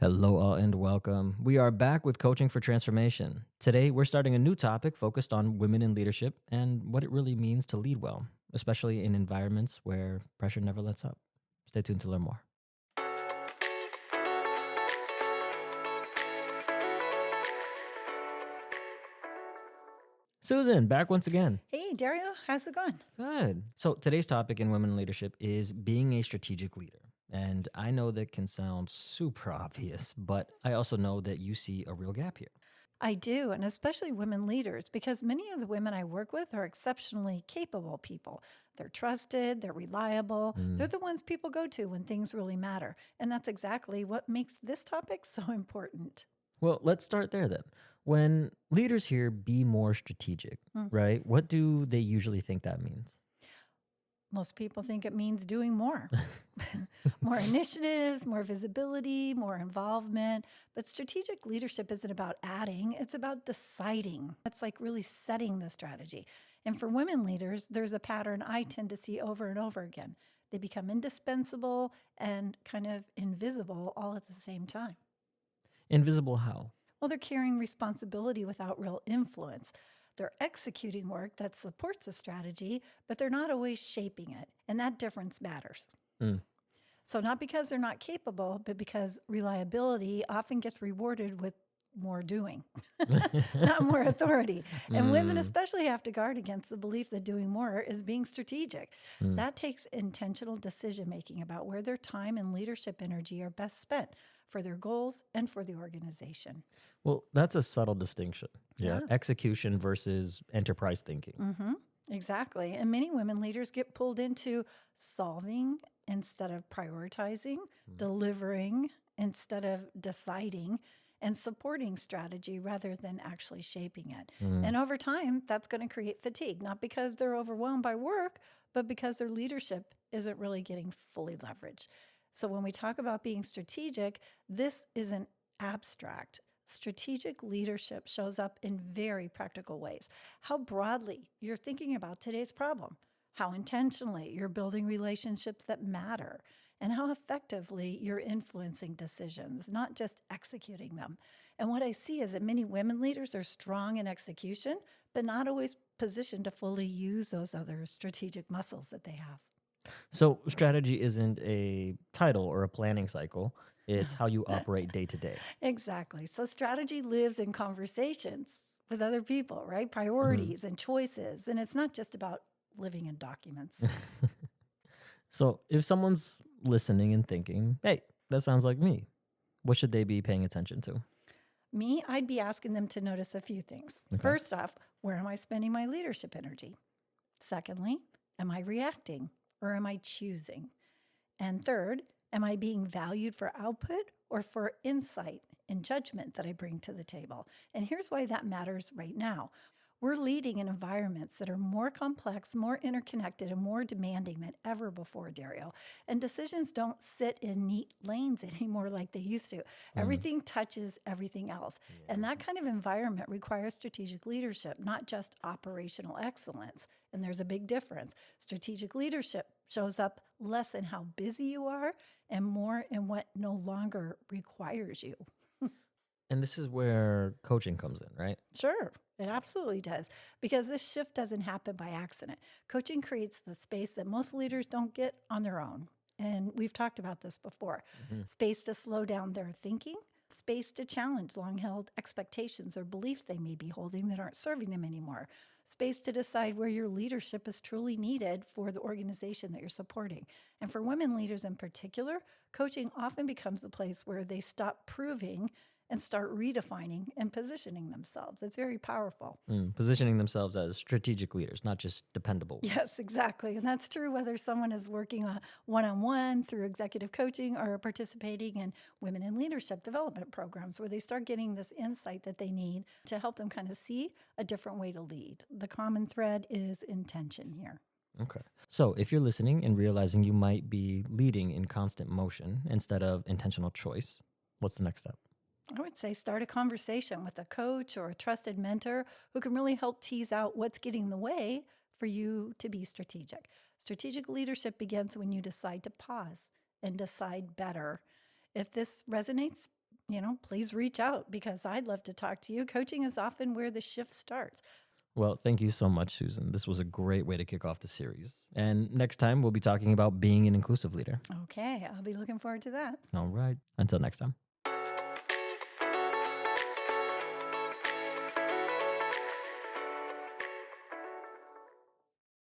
Hello, all, and welcome. We are back with Coaching for Transformation. Today, we're starting a new topic focused on women in leadership and what it really means to lead well, especially in environments where pressure never lets up. Stay tuned to learn more. Susan, back once again. Hey, Dario, how's it going? Good. So, today's topic in women in leadership is being a strategic leader. And I know that can sound super obvious, but I also know that you see a real gap here. I do, and especially women leaders, because many of the women I work with are exceptionally capable people. They're trusted, they're reliable, they're the ones people go to when things really matter. And that's exactly what makes this topic so important. Well, let's start there then. When leaders hear be more strategic, right? What do they usually think that means? Most people think it means doing more. More initiatives, more visibility, more involvement. But strategic leadership isn't about adding, it's about deciding. It's like really setting the strategy. And for women leaders, there's a pattern I tend to see over and over again. They become indispensable and kind of invisible all at the same time. Invisible how? Well, they're carrying responsibility without real influence. They're executing work that supports a strategy, but they're not always shaping it. And that difference matters. So not because they're not capable, but because reliability often gets rewarded with more doing, not more authority. And women especially have to guard against the belief that doing more is being strategic. That takes intentional decision-making about where their time and leadership energy are best spent for their goals and for the organization. Well, that's a subtle distinction. Yeah. Execution versus enterprise thinking. Exactly. And many women leaders get pulled into solving instead of prioritizing, delivering instead of deciding, and supporting strategy rather than actually shaping it. And over time, that's going to create fatigue, not because they're overwhelmed by work, but because their leadership isn't really getting fully leveraged. So when we talk about being strategic, this isn't abstract. Strategic leadership shows up in very practical ways. How broadly you're thinking about today's problem, how intentionally you're building relationships that matter, and how effectively you're influencing decisions, not just executing them. And what I see is that many women leaders are strong in execution, but not always positioned to fully use those other strategic muscles that they have. So, strategy isn't a title or a planning cycle, it's how you operate day to day. Exactly. So strategy lives in conversations with other people, right? Priorities and choices. And it's not just about living in documents. So, if someone's listening and thinking, hey, that sounds like me, what should they be paying attention to? Me, I'd be asking them to notice a few things. First off, where am I spending my leadership energy? Secondly, am I reacting or am I choosing? And third, am I being valued for output or for insight and judgment that I bring to the table? And here's why that matters right now. We're leading in environments that are more complex, more interconnected, and more demanding than ever before, Dario. And decisions don't sit in neat lanes anymore like they used to. Everything touches everything else. And that kind of environment requires strategic leadership, not just operational excellence. And there's a big difference. Strategic leadership shows up less in how busy you are and more in what no longer requires you. And this is where coaching comes in, right? Sure, it absolutely does. Because this shift doesn't happen by accident. Coaching creates the space that most leaders don't get on their own. And we've talked about this before. Space to slow down their thinking, space to challenge long-held expectations or beliefs they may be holding that aren't serving them anymore. Space to decide where your leadership is truly needed for the organization that you're supporting. And for women leaders in particular, coaching often becomes the place where they stop proving and start redefining and positioning themselves. It's very powerful. Positioning themselves as strategic leaders, not just dependable ones. Yes, exactly. And that's true whether someone is working one-on-one through executive coaching or participating in women in leadership development programs where they start getting this insight that they need to help them kind of see a different way to lead. The common thread is intention here. Okay. So if you're listening and realizing you might be leading in constant motion instead of intentional choice, what's the next step? I would say start a conversation with a coach or a trusted mentor who can really help tease out what's getting in the way for you to be strategic. Strategic leadership begins when you decide to pause and decide better. If this resonates, please reach out because I'd love to talk to you. Coaching is often where the shift starts. Well, thank you so much, Susan. This was a great way to kick off the series. And next time, we'll be talking about being an inclusive leader. Okay, I'll be looking forward to that. All right. Until next time.